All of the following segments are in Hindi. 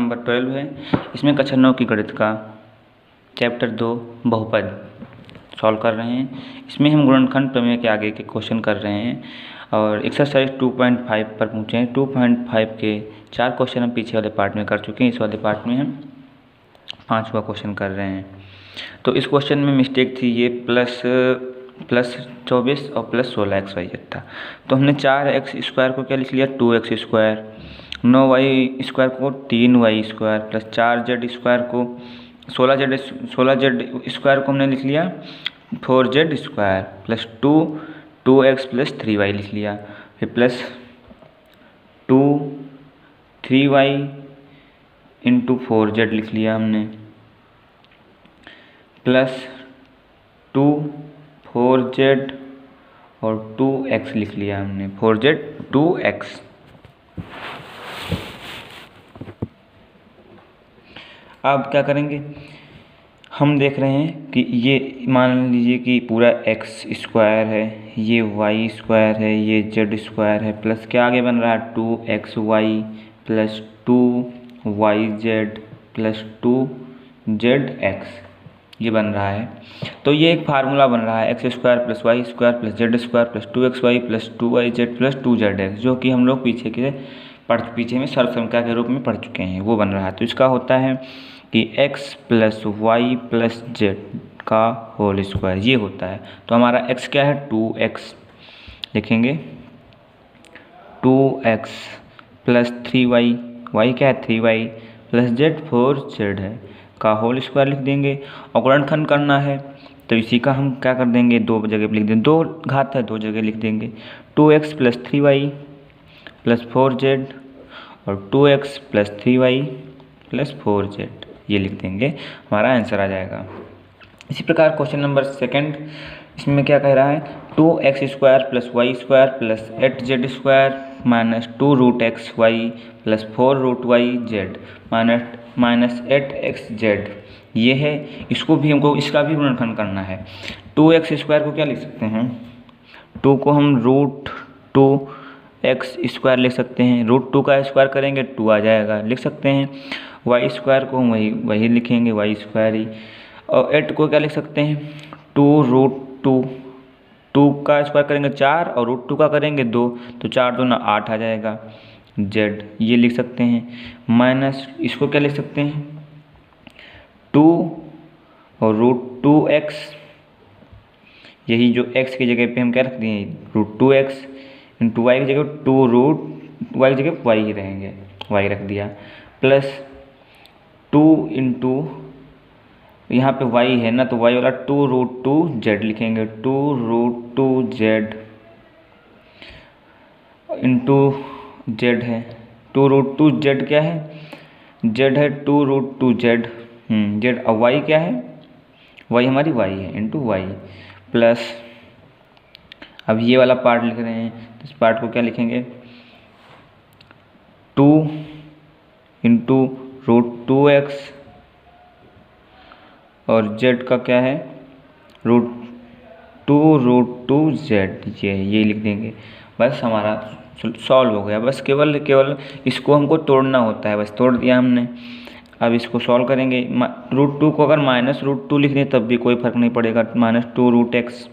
नंबर 12 है। इसमें कक्षा 9 की गणित का चैप्टर 2 बहुपद सॉल्व कर रहे हैं। इसमें हम गुणनखंड प्रमेय के आगे के क्वेश्चन कर रहे हैं और एक्सरसाइज 2.5 पर पहुँचे हैं। 2.5 के 4 क्वेश्चन हम पीछे वाले पार्ट में कर चुके हैं। इस वाले पार्ट में हम 5वां क्वेश्चन कर रहे हैं। तो इस क्वेश्चन में मिस्टेक थी, ये प्लस 24 और प्लस 16 XYZ था। तो हमने 4x² को क्या लिख लिया, 2x², 9y² को 3y² प्लस 4z² को 16z² को हमने लिख लिया 4z² plus 2x plus 3y लिख लिया, फिर प्लस 3y इंटू 4z लिख लिया हमने, प्लस 4z और 2x लिख लिया हमने, 4z 2x। अब क्या करेंगे, हम देख रहे हैं कि ये मान लीजिए कि पूरा x² है, ये y² है, ये z² है, प्लस क्या आगे बन रहा है 2xy plus 2yz plus 2zx, ये बन रहा है। तो ये एक फार्मूला बन रहा है x² plus y² plus z² plus 2xy plus 2yz plus 2zx, जो कि हम लोग पीछे में सर्व संख्या के रूप में पढ़ चुके हैं, वो बन रहा है। तो इसका होता है कि x plus Y plus Z का होल स्क्वायर, ये होता है। तो हमारा x क्या है, 2x लिखेंगे, 2x प्लस 3y, y क्या है 3y प्लस z 4z है का होल स्क्वायर लिख देंगे। और गुणनखंड करना है तो इसी का हम क्या कर देंगे, दो जगह पर लिख देंगे, दो घात है दो जगह लिख देंगे, 2x plus 3y plus 4z और 2x plus 3y plus 4z, ये लिख देंगे, हमारा आंसर आ जाएगा। इसी प्रकार क्वेश्चन नंबर 2, इसमें क्या कह रहा है, 2x² plus y² plus 8z² minus 2√xy plus 4√yz minus 8xz, ये है। इसको भी हमको इसका भी गुणनखंड करना है। 2x² को क्या लिख सकते हैं, 2 को हम √2x² लिख सकते हैं, √2 का स्क्वायर करेंगे 2 आ जाएगा, लिख सकते हैं। y² को हम वही लिखेंगे, y² ही। और 8 को क्या लिख सकते हैं, 2√2, 2 का स्क्वायर करेंगे 4 और √2 का करेंगे 2, तो 4 दूना 8 आ जाएगा, z, ये लिख सकते हैं। माइनस इसको क्या लिख सकते हैं, 2 और √2x, यही जो x की जगह पे हम क्या रख दिए √2x इंटू y की जगह 2√y की जगह y ही रहेंगे, y रख दिया, प्लस 2 इंटू यहाँ पे y है ना, तो y वाला 2√2z लिखेंगे, 2√2z इंटू z है, 2√2z क्या है, z है 2√2z, z, और y क्या है, y हमारी y है इंटू y, प्लस अब ये वाला पार्ट लिख रहे हैं, तो इस पार्ट को क्या लिखेंगे, 2 इंटू √2x और z का क्या है, √2√2z, ये लिख देंगे। बस हमारा सॉल्व हो गया। बस केवल इसको हमको तोड़ना होता है, बस तोड़ दिया हमने। अब इसको सॉल्व करेंगे। √2 को अगर माइनस √2 लिख दें तब भी कोई फर्क नहीं पड़ेगा, माइनस 2√x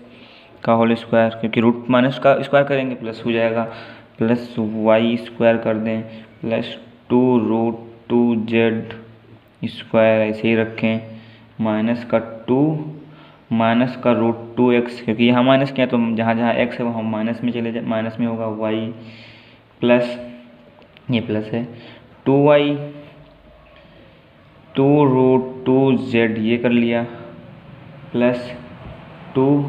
का होल स्क्वायर, क्योंकि रूट माइनस का स्क्वायर करेंगे प्लस हो जाएगा, प्लस y² कर दें, प्लस 2√2z स्क्वायर ऐसे ही रखें, माइनस का 2 माइनस का √2x, क्योंकि यहाँ माइनस किया तो जहाँ जहाँ x है वहाँ माइनस में चले जाए, माइनस में होगा y, प्लस ये प्लस है 2y 2√2z, ये कर लिया, प्लस 2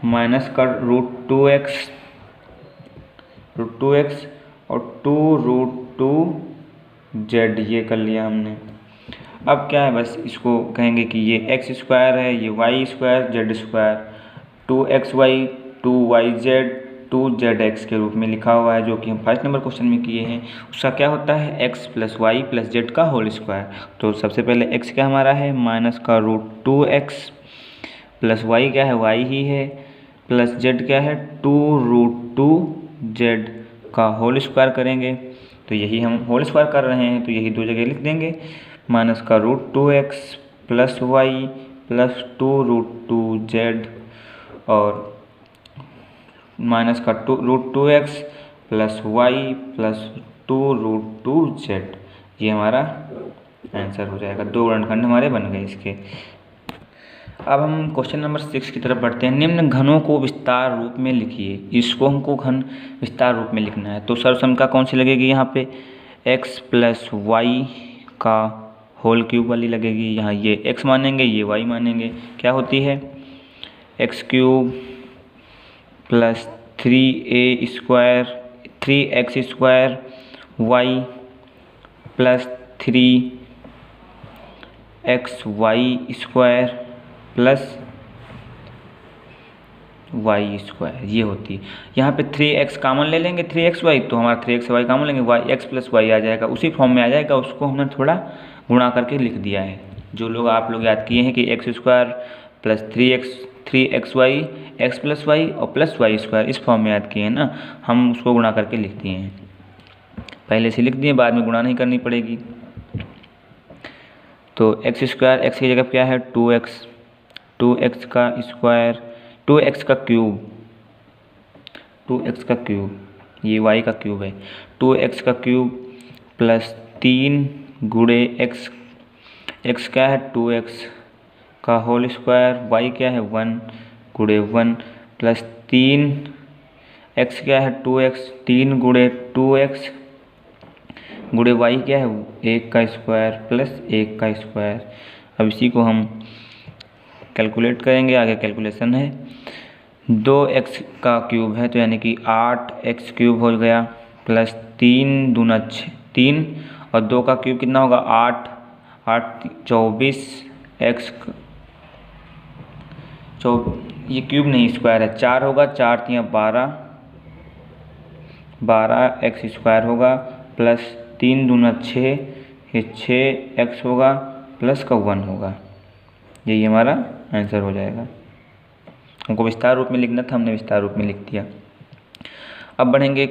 माइनस का √2x और 2√2z, ये कर लिया हमने। अब क्या है, बस इसको कहेंगे कि ये x² है, ये y² z², 2xy 2yz 2zx के रूप में लिखा हुआ है, जो कि हम 5 नंबर क्वेश्चन में किए हैं। उसका क्या होता है, x plus Y plus Z का होल स्क्वायर। तो सबसे पहले x क्या हमारा है, माइनस का √2x प्लस y क्या है, y ही है, प्लस z क्या है 2√2z का होल स्क्वायर करेंगे, तो यही हम होल स्क्वायर कर रहे हैं, तो यही दो जगह लिख देंगे। माइनस का √2x plus Y plus 2√2z और माइनस का √2x plus Y plus 2√2z, ये हमारा आंसर हो जाएगा। दो गुणनखंड हमारे बन गए इसके। अब हम क्वेश्चन नंबर 6 की तरफ बढ़ते हैं। निम्न घनों को विस्तार रूप में लिखिए। इसको हमको घन विस्तार रूप में लिखना है, तो सर्वसम्मता कौन सी लगेगी यहाँ पे? x प्लस वाई का होल क्यूब वाली लगेगी। यहाँ ये x मानेंगे, ये y मानेंगे, क्या होती है? x cube plus 3x square y plus 3xy square plus y square, ये होती है। यहाँ पे 3x कामन ले लेंगे, 3xy, तो हमारा 3xy कामन लेंगे, x प्लस वाई आ जाएगा, उसी फॉर्म में आ जाएगा। उसको हमने थोड़ा गुणा करके लिख दिया है। जो लोग आप लोग याद किए हैं कि x square plus 3xy x plus Y और प्लस वाई स्क्वायर, इस फॉर्म में याद किए हैं ना, हम उसको गुणा करके लिख दिए हैं। पहले से लिख दिए, बाद में गुणा नहीं करनी पड़ेगी। तो x स्क्वायर, x की जगह क्या है? 2x का स्क्वायर, 2x का क्यूब, ये y का क्यूब है, 2x का क्यूब प्लस 3 गुणे x क्या है? 2x का होल स्क्वायर, y क्या है? 1 गुणे 1 प्लस 3x क्या है? 2x, 3 गुणे 2x गुणे y क्या है? 1 का स्क्वायर प्लस 1 का स्क्वायर। अब इसी को हम कैलकुलेट करेंगे, आगे कैलकुलेशन है। 2x का क्यूब है तो यानी कि 8x क्यूब हो गया प्लस 3 दूना 3 और 2 का क्यूब कितना होगा? 8 24x, ये क्यूब नहीं स्क्वायर है, 4 होगा, 4 3 12x स्क्वायर होगा प्लस 3 दूना 6, ये 6x होगा प्लस का 1 होगा। यही हमारा आंसर हो जाएगा। हमको विस्तार रूप में लिखना था, हमने विस्तार रूप में लिख दिया। अब बढ़ेंगे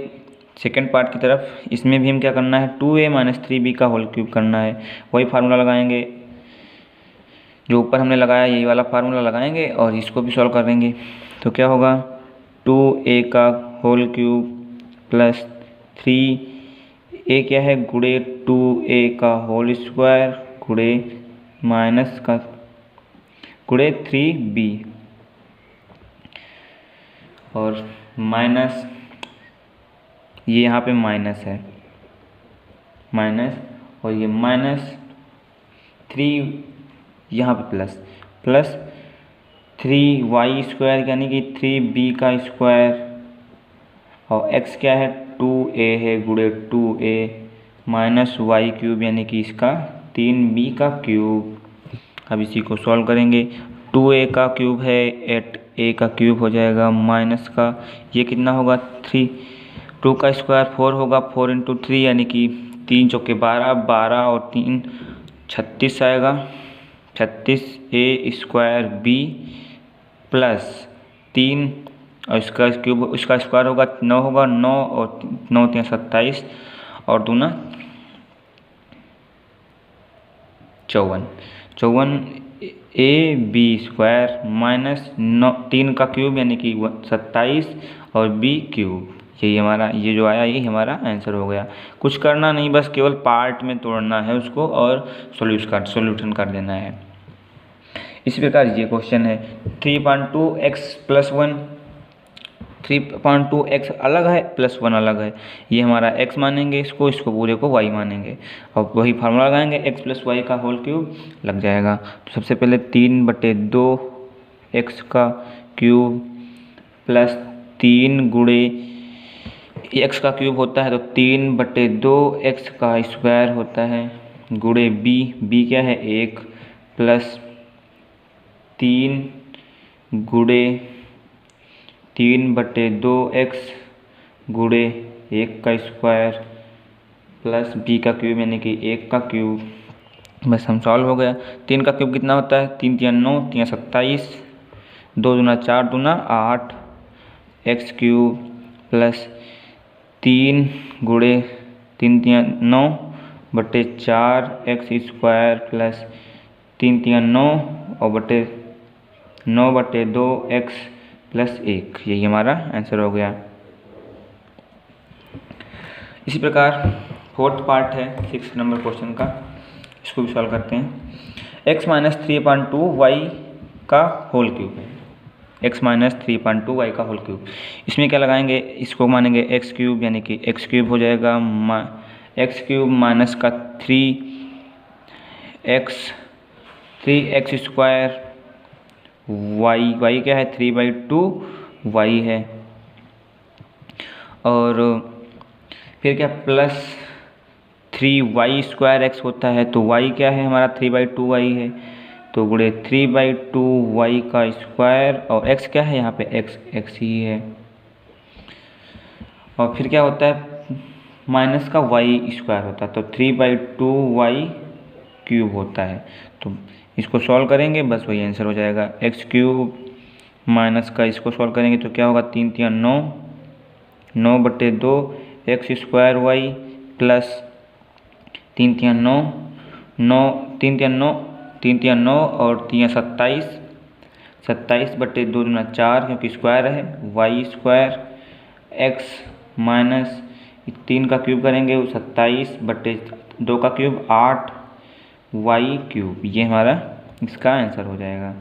सेकेंड पार्ट की तरफ। इसमें भी हम क्या करना है? 2a माइनस 3b का होल क्यूब करना है। वही फार्मूला लगाएंगे जो ऊपर हमने लगाया, यही वाला फार्मूला लगाएंगे और इसको भी सॉल्व करेंगे। तो क्या होगा? 2a का होल क्यूब प्लस 3a क्या है? गुणे 2a का होल स्क्वायर गुणे माइनस का गुणे 3b और माइनस, ये यहाँ पे माइनस है, माइनस, और ये माइनस 3 यहाँ पे प्लस 3y स्क्वायर यानी कि 3b का स्क्वायर और x क्या है? 2a है गुणे 2a माइनस y क्यूब यानी कि इसका 3b का क्यूब। अब इसी को सॉल्व करेंगे। 2a का क्यूब है, 8a का क्यूब हो जाएगा माइनस का, ये कितना होगा? 3, 2 का स्क्वायर 4 होगा, 4 इंटू 3 यानी कि 3 चौके 12, 12 और 3 36 आएगा, 36a स्क्वायर b प्लस 3 और इसका क्यूब, इसका स्क्वायर होगा 9 होगा, 9 और 9 3 27 और दूना 54 ए बी स्क्वायर माइनस 3 का क्यूब यानी कि 27 और b क्यूब। यही हमारा, ये जो आया यही हमारा आंसर हो गया। कुछ करना नहीं, बस केवल पार्ट में तोड़ना है उसको और सॉल्यूशन कर देना है। इसी प्रकार ये क्वेश्चन है 3.2x प्लस 1, 3.2x अलग है प्लस 1 अलग है, ये हमारा x मानेंगे, इसको पूरे को y मानेंगे और वही फार्मूला लगाएंगे, x प्लस वाई का होल क्यूब लग जाएगा। तो सबसे पहले 3/2 x का क्यूब प्लस 3 गुणे x का क्यूब होता है तो 3/2 x का स्क्वायर होता है गुणे b क्या है? 1 प्लस 3 गुणे 3/2 x गुणे 1 का स्क्वायर प्लस b का क्यूब यानी कि 1 का क्यूब। बस हम सॉल्व हो गया। 3 का क्यूब कितना होता है? 3 3 9, 3 27, 2 दूना 4 दूना 8 x क्यूब प्लस 3 गुणे 3 तियाँ 9 बटे 4 एक्स स्क्वायर प्लस 3 तियाँ 9 और 9 बटे 2 एक्स प्लस 1, यही हमारा आंसर हो गया। इसी प्रकार फोर्थ पार्ट है 6 नंबर क्वेश्चन का, इसको भी सॉल्व करते हैं। x माइनस 3/2 वाई का होल क्यूब है, x माइनस 3/2 वाई का होल क्यूब। इसमें क्या लगाएंगे, इसको मानेंगे एक्स क्यूब, यानी कि एक्स क्यूब हो जाएगा एक्स क्यूब माइनस का 3x स्क्वायर, वाई क्या है 3/2 वाई है, और फिर क्या प्लस 3y स्क्वायर x होता है, तो y क्या है हमारा 3/2 वाई है, तो गुणे 3/2 वाई का स्क्वायर, और x क्या है यहाँ पे x ही है, और फिर क्या होता है माइनस का y स्क्वायर होता है, तो 3/2 वाई क्यूब होता है। तो इसको सॉल्व करेंगे बस वही आंसर हो जाएगा, एक्स क्यूब माइनस का इसको सॉल्व करेंगे तो क्या होगा 3 तियाँ 9, 9 बटे 2 एक्स स्क्वायर वाई प्लस 3 तियाँ 9, 3 तियाँ 9 और 3 27, 27 बटे 2 दूना 4 क्योंकि स्क्वायर है, वाई स्क्वायर एक्स माइनस 3 का क्यूब करेंगे 27 बटे 2 का क्यूब 8 वाई क्यूब, ये हमारा इसका आंसर हो जाएगा।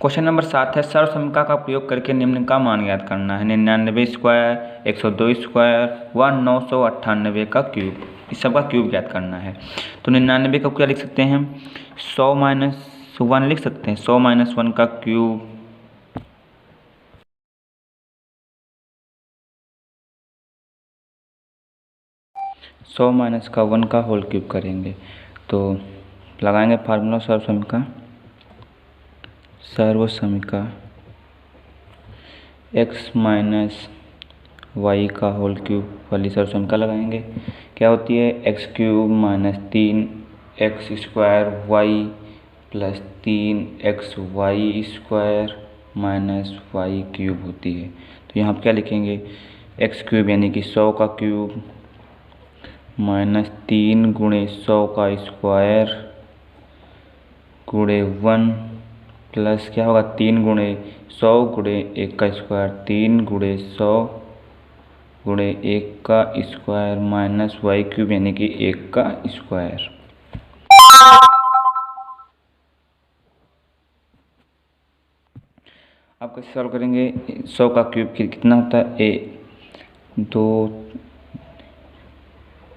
क्वेश्चन नंबर 7 है, सर्वसमीकरण का प्रयोग करके निम्न का मान ज्ञात करना है। 99 स्क्वायर, 102 स्क्वायर व 998 का क्यूब, इस सब का क्यूब ज्ञात करना है। तो 99 का क्या लिख सकते हैं, 100 माइनस 1 लिख सकते हैं, 100 माइनस 1 का क्यूब, सौ माइनस का 1 का होल क्यूब करेंगे तो लगाएंगे फार्मूला सर्वसमीकरण x माइनस वाई का होल क्यूब वाली सर्वसमीकरण लगाएंगे, क्या होती है X cube minus 3x square Y plus 3x Y square minus Y cube होती है। तो यहाँ पर क्या लिखेंगे, एक्स क्यूब यानी कि 100 का क्यूब माइनस 3 गुणे 100 का स्क्वायर गुणे 1 प्लस क्या होगा 3 गुणे 100 गुणे 1 का स्क्वायर, 3 गुणे 100 गुणे 1 का स्क्वायर माइनस वाई क्यूब यानी कि 1 का स्क्वायर। अब कैसे सॉल्व करेंगे, 100 का क्यूब कितना होता है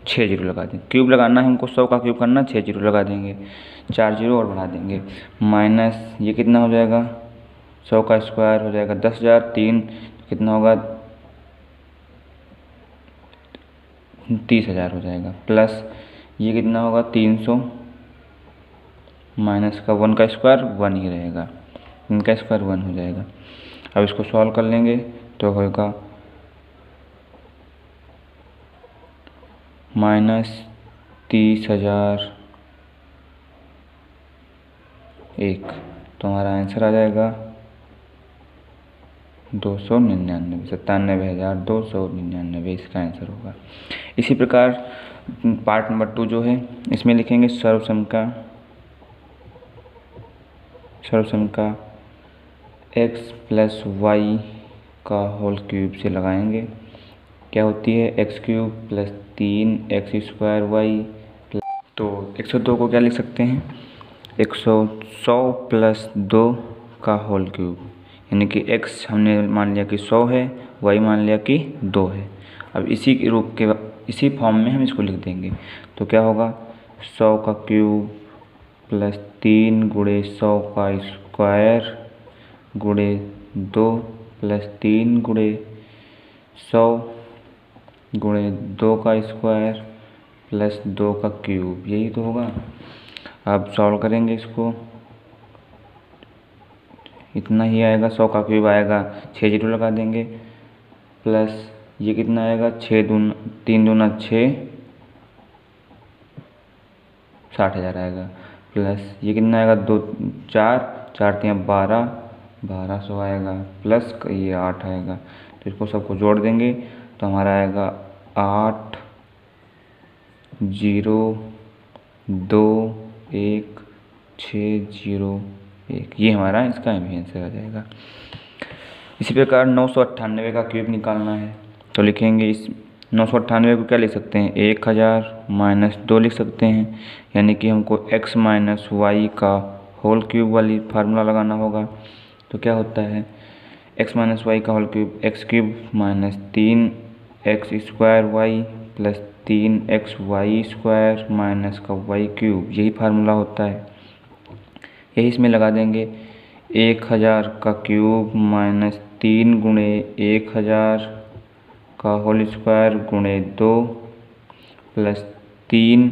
6 जीरो लगा देंगे, क्यूब लगाना है हमको, 100 का क्यूब करना, 6 जीरो लगा देंगे, 4 जीरो और बढ़ा देंगे, माइनस ये कितना हो जाएगा 100 का स्क्वायर हो जाएगा 10,000, 3 कितना होगा 30,000 हो जाएगा, प्लस ये कितना होगा 300 माइनस का 1 का स्क्वायर 1 ही रहेगा, इनका स्क्वायर 1 हो जाएगा। अब इसको सॉल्व कर लेंगे तो होगा माइनस 30,001, तो हमारा आंसर आ जाएगा 299, 97,299 इसका आंसर होगा। इसी प्रकार पार्ट नंबर 2 जो है इसमें लिखेंगे सर्वसमीकरण x प्लस वाई का होल क्यूब से लगाएंगे, क्या होती है X cube plus 3x square Y, तो 102 को क्या लिख सकते हैं 100 प्लस 2 का होल क्यूब, यानी कि x हमने मान लिया कि 100 है, y मान लिया कि 2 है। अब इसी रूप के इसी फॉर्म में हम इसको लिख देंगे, तो क्या होगा 100 का क्यूब प्लस 3 गुणे 100 का स्क्वायर गुणे 2 प्लस 3 गुणे 100 गुणे 2 का स्क्वायर प्लस 2 का क्यूब, यही तो होगा। अब सॉल्व करेंगे इसको, इतना ही आएगा, 100 का क्यूब आएगा 6 जीरो लगा देंगे, प्लस ये कितना आएगा 3 दूना 6, 60,000 आएगा, प्लस ये कितना आएगा 2 4 3 12, 1200 आएगा, प्लस ये 8 आएगा, तो इसको सबको जोड़ देंगे तो हमारा आएगा 8 0 2 1 6 0 1। ये हमारा इसका आंसर आ जाएगा। इसी प्रकार 998 का क्यूब निकालना है तो लिखेंगे इस 998 को क्या लिख सकते हैं, 1000 माइनस 2 लिख सकते हैं, यानी कि हमको x माइनस वाई का होल क्यूब वाली फार्मूला लगाना होगा। तो क्या होता है, x माइनस वाई का whole cube X cube minus 3x square Y plus 3x Y square minus का वाई क्यूब, यही फार्मूला होता है। यही इसमें लगा देंगे। 1000 का क्यूब माइनस 3 गुणे 1000 का होल स्क्वायर गुणे 2 प्लस 3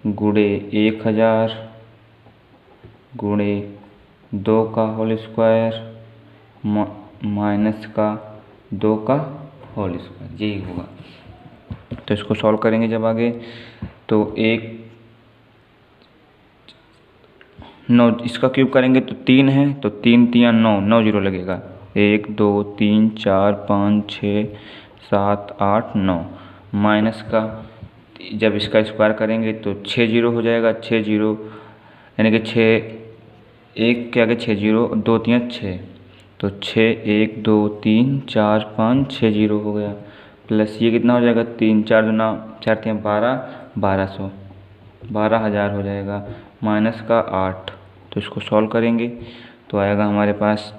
गुणे 1000 गुणे 2 का होल स्क्वायर माइनस का 2 का होल स्क्वायर, यही होगा। तो इसको सॉल्व करेंगे जब आगे, तो 9 इसका क्यूब करेंगे तो 3 है, तो 3 3 9 9 जीरो लगेगा। 1 2 3 4 5 6 7 8 9 माइनस का, जब इसका स्क्वायर करेंगे तो 6 जीरो हो जाएगा। 6 जीरो यानी कि 6 1 के आगे 6 जीरो, 2 3 6, तो 6 1 2 3 4 5 6 जीरो हो गया। प्लस ये कितना हो जाएगा, 3 4 दूना 4 3 12 1200 12,000 हो जाएगा। माइनस का 8, तो इसको सॉल्व करेंगे तो आएगा हमारे पास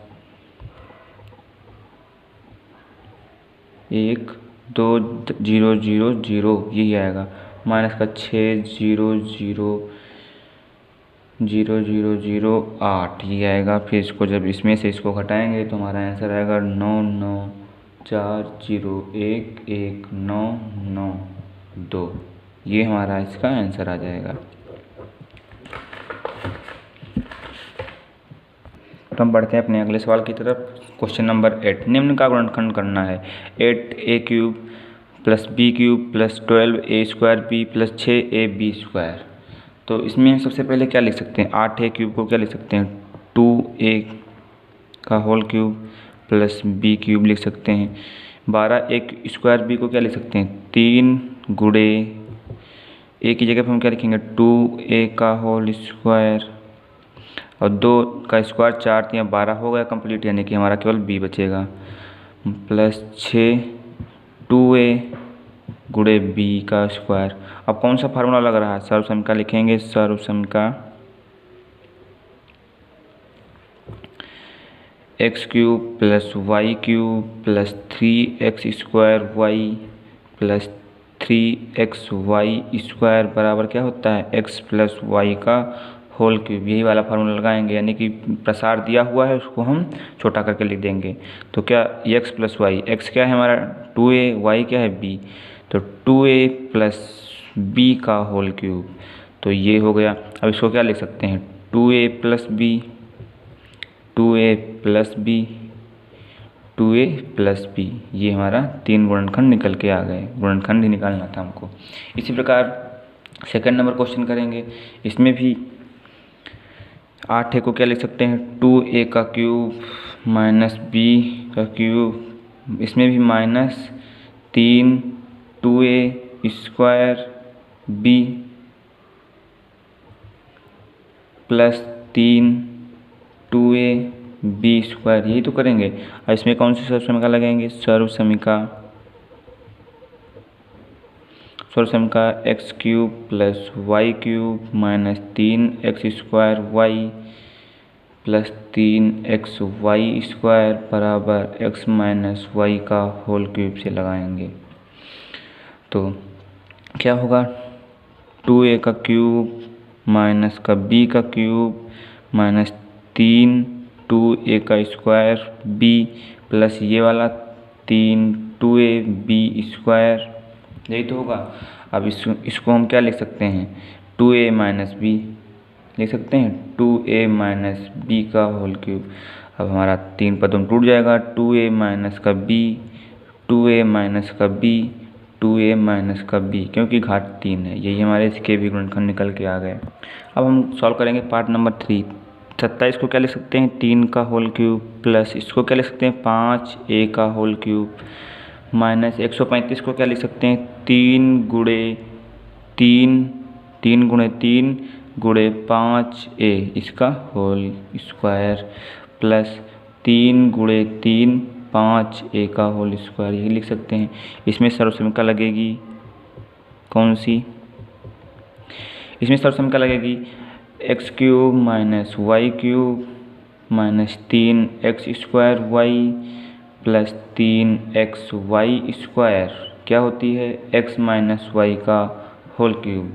1 2 0 0 0, यही आएगा। माइनस का 6 0 0 0 0 0 8, ये आएगा। फिर इसको जब इसमें से इसको घटाएंगे तो हमारा आंसर आएगा 9 9 4 0 1 1 9 9 2, ये हमारा इसका आंसर आ जाएगा। तो हम बढ़ते हैं अपने अगले सवाल की तरफ। क्वेश्चन नंबर 8, निम्न का गुणनखंड करना है। 8a cube plus B cube plus 12a square B plus 6ab square. तो इसमें हम सबसे पहले क्या लिख सकते हैं, 8a क्यूब को क्या लिख सकते हैं, 2a का whole cube plus b cube लिख सकते हैं। 12a स्क्वायर बी को क्या लिख सकते हैं, 3 गुणे a की जगह पर हम क्या लिखेंगे, 2a का होल स्क्वायर और 2 का स्क्वायर 4 3 12 हो गया कंप्लीट, यानी कि हमारा केवल b बचेगा। प्लस 6 2a गुणे b का स्क्वायर। अब कौन सा फार्मूला लग रहा है, सर्वसमीका लिखेंगे। सर्वसमीका x cube plus Y cube plus 3x square Y plus 3x Y square बराबर क्या होता है, x प्लस वाई का होल क्यूब, यही वाला फार्मूला लगाएंगे। यानी कि प्रसार दिया हुआ है उसको हम छोटा करके लिख देंगे। तो क्या x प्लस वाई, एक्स क्या है हमारा 2a, y क्या है b, तो 2a प्लस b का होल क्यूब, तो ये हो गया। अब इसको क्या लिख सकते हैं, 2a plus b 2a plus b 2a plus b, ये हमारा 3 गुणनखंड निकल के आ गए। गुणनखंड ही निकालना था हमको। इसी प्रकार सेकंड नंबर क्वेश्चन करेंगे। इसमें भी 8a को क्या लिख सकते हैं, 2a का क्यूब माइनस b का क्यूब, इसमें भी minus 3 2a square b plus 3 2a b square, यही तो करेंगे। और इसमें कौन सी सर्वसमीका लगाएंगे, सर्वसमीका x cube plus Y cube minus 3x square Y plus 3x Y square बराबर x माइनस वाई का होल क्यूब से लगाएंगे। तो क्या होगा, 2a का क्यूब माइनस का b का क्यूब माइनस 3 2a का स्क्वायर b प्लस ये वाला 3 2a b स्क्वायर, यही तो होगा। अब इसको हम क्या लिख सकते हैं, 2a माइनस b लिख सकते हैं, 2a माइनस b का होल क्यूब। अब हमारा 3 पदों में टूट जाएगा, 2a माइनस का b 2a माइनस का b 2a माइनस का b, क्योंकि घात 3 है, यही हमारे इसके भी गुणनखंड निकल के आ गए। अब हम सॉल्व करेंगे पार्ट नंबर 3। 27 को क्या लिख सकते हैं, 3 का होल क्यूब प्लस इसको क्या लिख सकते हैं, 5a का होल क्यूब माइनस 135 को क्या लिख सकते हैं, 3 गुणे 3 3 गुणे 3 गुणे 5a इसका होल स्क्वायर प्लस 3 गुणे 3 5a का होल स्क्वायर, ये लिख सकते हैं। इसमें सर्वसमीकरण लगेगी कौन सी, इसमें सर्वसमीकरण लगेगी X cube minus Y cube minus 3x square Y plus 3x Y square क्या होती है, x माइनस वाई का होल क्यूब।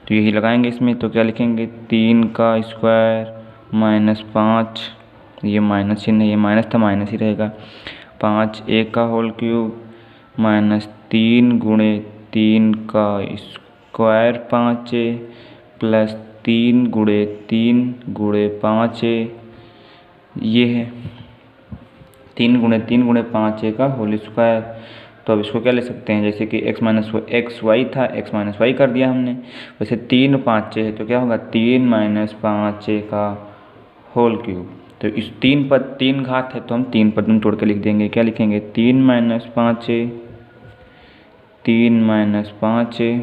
तो यही लगाएंगे इसमें, तो क्या लिखेंगे 3 का स्क्वायर माइनस 5, ये माइनस चिन्ह है, ये माइनस था माइनस ही रहेगा, 5a का होल क्यूब माइनस 3 गुणे 3 का स्क्वायर 5a प्लस 3 गुणे 3 गुणे 5a, ये है 3 गुणे 3 गुणे 5a का होल स्क्वायर। तो अब इसको क्या ले सकते हैं, जैसे कि x माइनस एक्स वाई था, x माइनस वाई कर दिया हमने, वैसे 3 5a है तो क्या होगा 3 माइनस 5a का होल क्यूब। तो इस 3 पद 3 घात है तो हम 3 पद में तोड़ के लिख देंगे, क्या लिखेंगे 3 minus 5a 3 minus 5a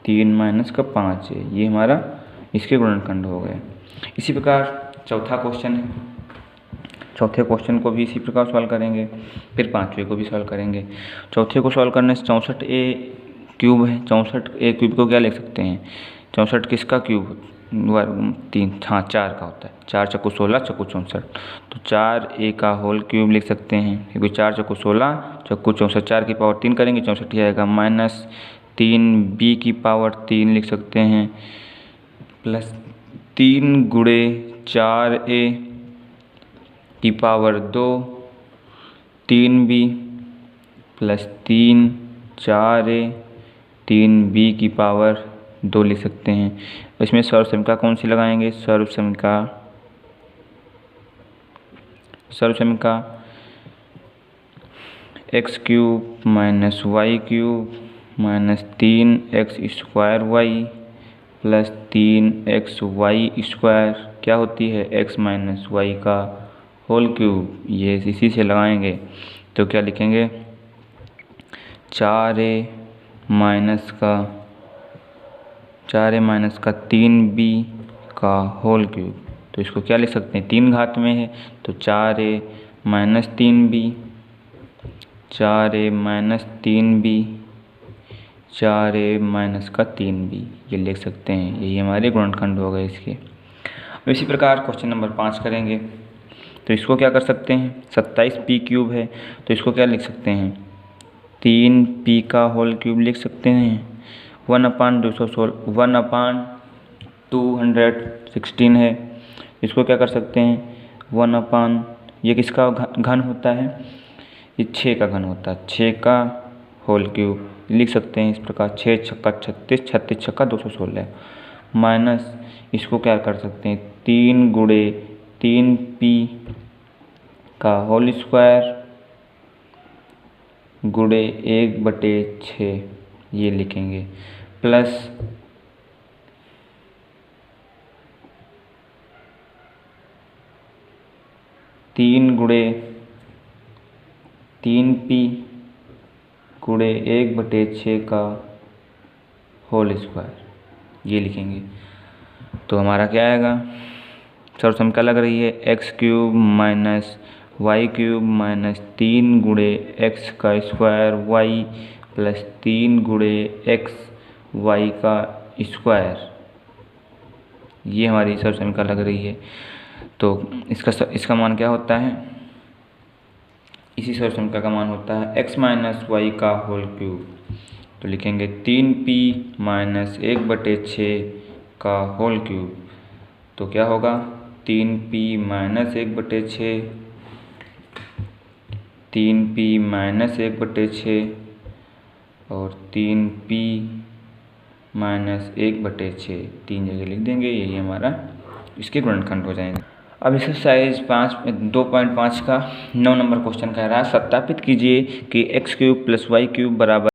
3 minus का 5a, ये हमारा इसके गुणनखंड हो गए। इसी प्रकार चौथा क्वेश्चन है, चौथे क्वेश्चन को भी इसी प्रकार सॉल्व करेंगे, फिर पाँचवें को भी सॉल्व करेंगे। चौथे को सॉल्व करने से 64a क्यूब है, 64a क्यूब को क्या लिख सकते हैं, 64 किसका क्यूब, 4 का होता है, 4 चक्कू 16 चक्कू 64, तो 4a का होल क्यूब लिख सकते हैं, क्योंकि 4 चक्कू 16 चक्कू 64, 4 की पावर 3 करेंगे 64 आएगा, माइनस 3b की पावर 3 लिख सकते हैं, प्लस 3 गुणे 4a की power 2 3b plus 3 4a 3b की पावर 2 लिख सकते हैं। इसमें सर्वसमीकरण कौन सी लगाएंगे, सर्वसमीकरण x cube minus Y cube minus 3x square Y plus 3x Y square क्या होती है, x माइनस वाई का होल क्यूब, ये इसी से लगाएंगे तो क्या लिखेंगे 4a माइनस का 3b का होल क्यूब। तो इसको क्या लिख सकते हैं, 3 घात में है तो 4a minus 3b 4a minus 3b 4a minus का 3b, ये लिख सकते हैं, यही हमारे गुणनखंड हो गए इसके। अब इसी प्रकार क्वेश्चन नंबर 5 करेंगे, तो इसको क्या कर सकते हैं, 27p क्यूब है तो इसको क्या लिख सकते हैं 3p का होल क्यूब लिख सकते हैं, 1/216 है, इसको क्या कर सकते हैं ये किसका घन होता है, ये 6 का घन होता है, 6 का होल क्यूब लिख सकते हैं इस प्रकार, 6 छक्का 36 36 छक्का 216 माइनस इसको क्या कर सकते हैं 3 गुणे 3p का होल स्क्वायर गुणे 1/6 ये लिखेंगे, प्लस 3 गुणे 3p गुणे 1/6 का होल स्क्वायर ये लिखेंगे। तो हमारा क्या आएगा, सर्वसमीकरण लग रही है X cube minus Y cube minus 3 गुणे एक्स का स्क्वायर वाई प्लस 3 गुणे एक्स वाई का स्क्वायर, ये हमारी सर्वसमीकरण लग रही है। तो इसका मान क्या होता है, इसी सर्वसमीकरण का मान होता है x माइनस वाई का होल क्यूब, तो लिखेंगे 3p माइनस 1/6 का होल क्यूब, तो क्या होगा 3p माइनस 1/6 3p माइनस 1/6 और 3p माइनस 1/6, 3 जगह लिख देंगे, यही हमारा इसके गुणनखंड हो जाएंगे। अब एक्सरसाइज 2.5 का 9 नंबर क्वेश्चन कह रहा है, सत्यापित कीजिए कि x cube plus Y cube बराबर